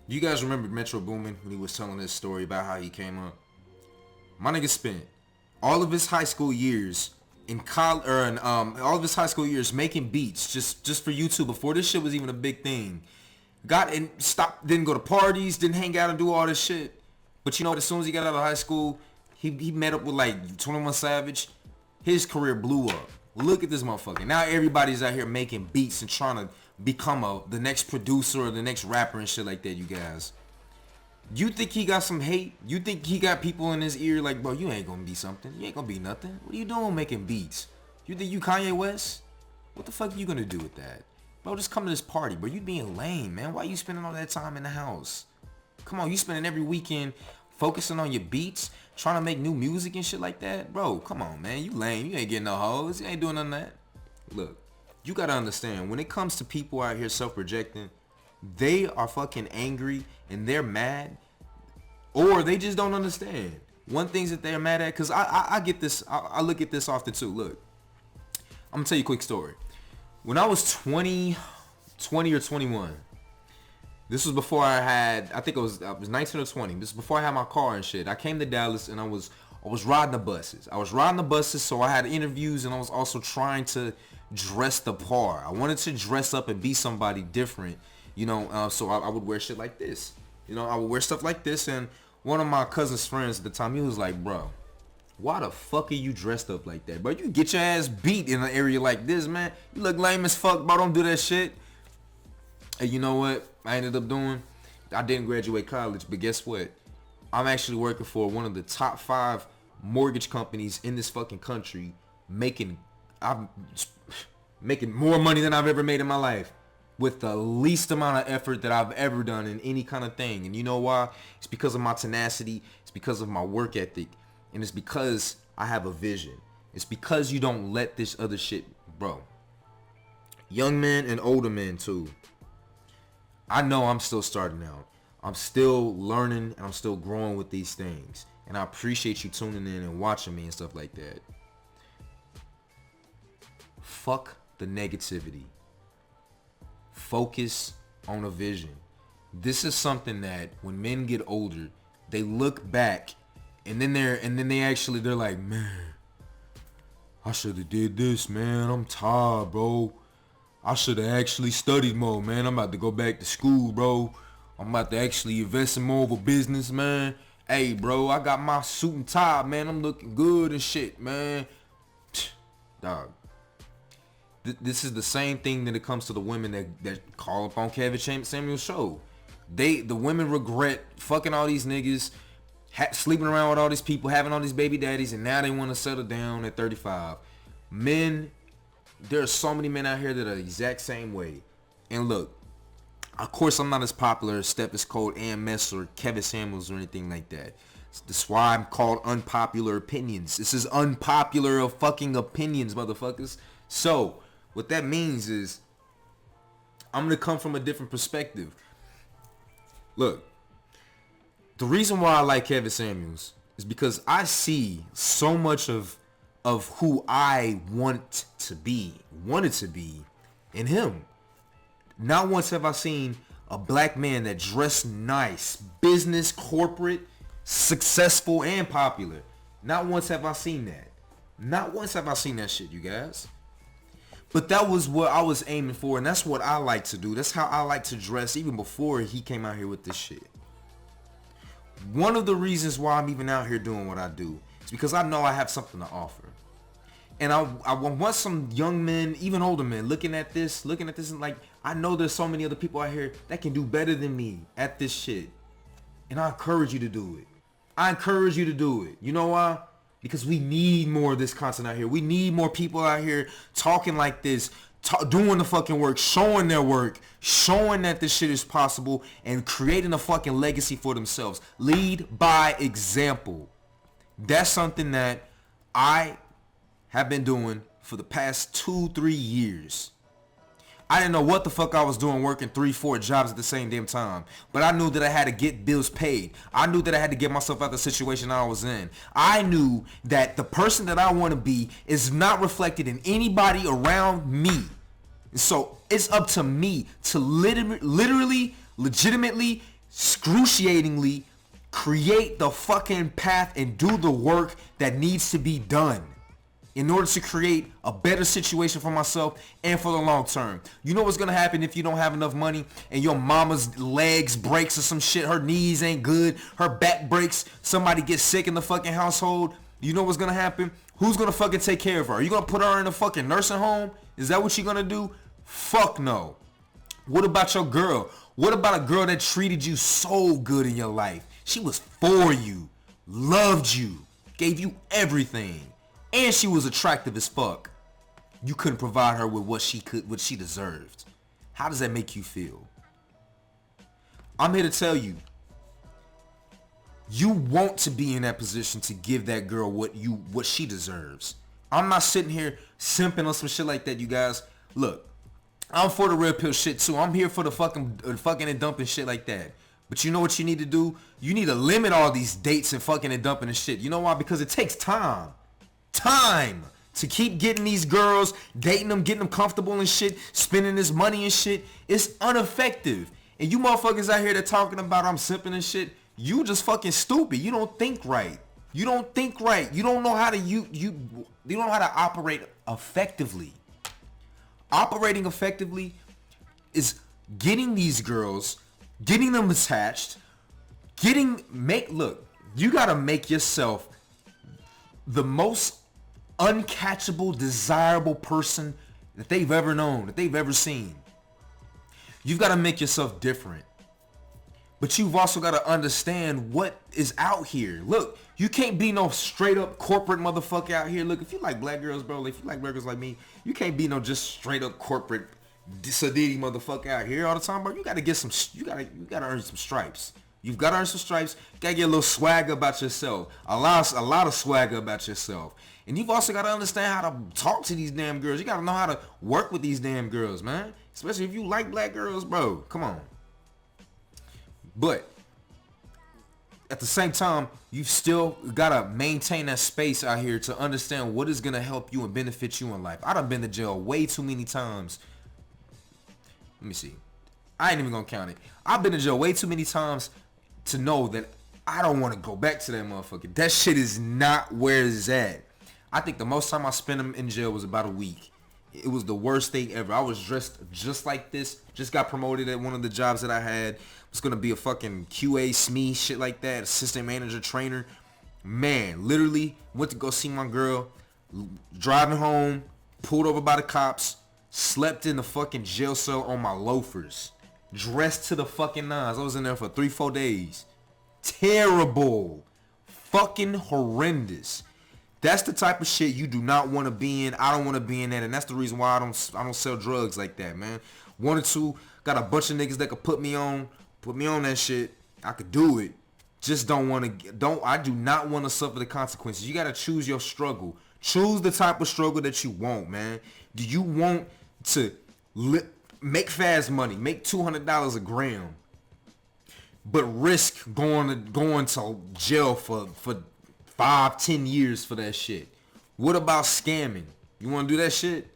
You guys remember Metro Boomin when he was telling this story about how he came up? My nigga spent all of his high school years in college, or all of his high school years making beats just for YouTube before this shit was even a big thing. Got and stopped, didn't go to parties, didn't hang out and do all this shit. But you know what? As soon as he got out of high school, he met up with like 21 Savage. His career blew up. Look at this motherfucker. Now everybody's out here making beats and trying to become the next producer or the next rapper and shit like that, you guys. You think he got some hate? You think he got people in his ear like, bro, you ain't gonna be something. You ain't gonna be nothing. What are you doing making beats? You think you Kanye West? What the fuck are you gonna do with that? Bro, just come to this party, bro. You being lame, man. Why you spending all that time in the house? Come on, you spending every weekend focusing on your beats, trying to make new music and shit like that? Bro, come on, man. You lame. You ain't getting no hoes. You ain't doing none of that. Look, you gotta understand, when it comes to people out here self-rejecting, they are fucking angry and they're mad, or they just don't understand. One thing that they're mad at, because I get this, I look at this often too. Look, I'm gonna tell you a quick story. When I was 20 or 21, this was before I think I was 19 or 20. This was before I had my car and shit. I came to Dallas and I was riding the buses. So I had interviews and I was also trying to dress the part. I wanted to dress up and be somebody different, you know. So I would wear shit like this. You know, I would wear stuff like this. And one of my cousin's friends at the time, he was like, bro, why the fuck are you dressed up like that, bro? You get your ass beat in an area like this, man. You look lame as fuck, bro. Don't do that shit. And you know what I ended up doing? I didn't graduate college, but guess what? I'm actually working for one of the top 5 mortgage companies in this fucking country, I'm making more money than I've ever made in my life with the least amount of effort that I've ever done in any kind of thing. And you know why? It's because of my tenacity. It's because of my work ethic. And it's because I have a vision. It's because you don't let this other shit, bro. Young men and older men too. I know I'm still starting out. I'm still learning and I'm still growing with these things. And I appreciate you tuning in and watching me and stuff like that. Fuck the negativity. Focus on a vision. This is something that when men get older, they look back and then they're like, man, I should have did this, man. I'm tired, bro. I should have actually studied more, man. I'm about to go back to school, bro. I'm about to actually invest in more of a business, man. Hey, bro, I got my suit and tie, man. I'm looking good and shit, man. Dog. This is the same thing that it comes to the women that call up on Kevin Samuel's show. The women regret fucking all these niggas, sleeping around with all these people, having all these baby daddies, and now they want to settle down at 35. Men, there are so many men out here that are the exact same way. And look, of course I'm not as popular as Step is Cold, AMS, or Kevin Samuels or anything like that. That's why I'm called Unpopular Opinions. This is unpopular of fucking opinions, motherfuckers. So, what that means is, I'm going to come from a different perspective. Look, the reason why I like Kevin Samuels is because I see so much of who I wanted to be in him. Not once have I seen a black man that dressed nice, business, corporate, successful, and popular. Not once have I seen that. Not once have I seen that shit, you guys. But that was what I was aiming for, and that's what I like to do. That's how I like to dress even before he came out here with this shit. One of the reasons why I'm even out here doing what I do is because I know I have something to offer. And I want some young men, even older men, looking at this and like, I know there's so many other people out here that can do better than me at this shit. And I encourage you to do it. You know why? Because we need more of this content out here. We need more people out here talking like this, doing the fucking work, showing their work, showing that this shit is possible, and creating a fucking legacy for themselves. Lead by example. That's something that I have been doing for the past 2-3 years. I didn't know what the fuck I was doing working 3-4 jobs at the same damn time. But I knew that I had to get bills paid. I knew that I had to get myself out of the situation I was in. I knew that the person that I want to be is not reflected in anybody around me. So it's up to me to literally, legitimately excruciatingly create the fucking path and do the work that needs to be done in order to create a better situation for myself and for the long term. You know what's gonna happen if you don't have enough money and your mama's legs breaks or some shit, her knees ain't good, her back breaks, somebody gets sick in the fucking household. You know what's gonna happen? Who's gonna fucking take care of her? Are you gonna put her in a fucking nursing home? Is that what you're gonna do? Fuck no. What about your girl? What about a girl that treated you so good in your life? She was for you, loved you, gave you everything, and she was attractive as fuck. You couldn't provide her with what she deserved. How does that make you feel? I'm here to tell you, you want to be in that position to give that girl what she deserves. I'm not sitting here simping on some shit like that, you guys. Look, I'm for the real pill shit too. I'm here for the fucking and dumping shit like that. But you know what you need to do? You need to limit all these dates and fucking and dumping and shit. You know why? Because it takes time. Time to keep getting these girls, dating them, getting them comfortable and shit, spending this money and shit. It's ineffective. And you motherfuckers out here that talking about I'm simping and shit, you just fucking stupid. You don't think right. You don't think right. You don't know how to you don't know how to operate effectively. Operating effectively is getting these girls, getting them attached, look, you gotta make yourself the most uncatchable, desirable person that they've ever known, that they've ever seen. You've got to make yourself different. But you've also got to understand what is out here. Look, you can't be no straight up corporate motherfucker out here. Look, if you like black girls, bro, if you like black girls like me, you can't be no just straight up corporate sadiddy motherfucker out here all the time, bro. You got to get some, you got to earn some stripes. You've got to earn some stripes. You got to get a little swagger about yourself. A lot of swagger about yourself. And you've also got to understand how to talk to these damn girls. You got to know how to work with these damn girls, man. Especially if you like black girls, bro. Come on. But at the same time, you've still got to maintain that space out here to understand what is going to help you and benefit you in life. I done been to jail way too many times. Let me see. I ain't even going to count it. I've been to jail way too many times to know that I don't want to go back to that motherfucker. That shit is not where it's at. I think the most time I spent in jail was about a week. It was the worst thing ever. I was dressed just like this. Just got promoted at one of the jobs that I had. Was going to be a fucking QA SME, shit like that. Assistant manager, trainer. Man, literally went to go see my girl. Driving home. Pulled over by the cops. Slept in the fucking jail cell on my loafers. Dressed to the fucking nines. I was in there for 3-4 days. Terrible. Fucking horrendous. That's the type of shit you do not want to be in. I don't want to be in that, and that's the reason why I don't sell drugs like that, man. 1 or 2, got a bunch of niggas that could put me on that shit. I could do it. Just I do not want to suffer the consequences. You got to choose your struggle. Choose the type of struggle that you want, man. Do you want to make fast money, make $200 a gram, but risk going to jail for 5-10 years for that shit? What about scamming? You want to do that shit?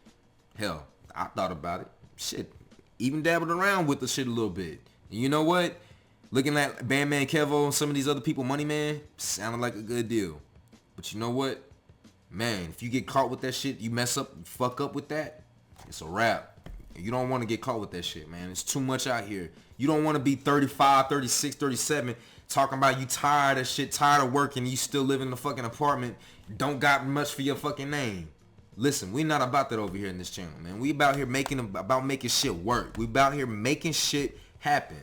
Hell, I thought about it. Shit, even dabbled around with the shit a little bit. And you know what? Looking at Bandman Kevo and some of these other people, Money Man, sounded like a good deal. But you know what? Man, if you get caught with that shit, you mess up, you fuck up with that, it's a wrap. You don't want to get caught with that shit, man. It's too much out here. You don't want to be 35, 36, 37, talking about you tired of shit, tired of working, you still live in the fucking apartment, don't got much for your fucking name. Listen, we not about that over here in this channel, man. We about here making shit work. We about here making shit happen.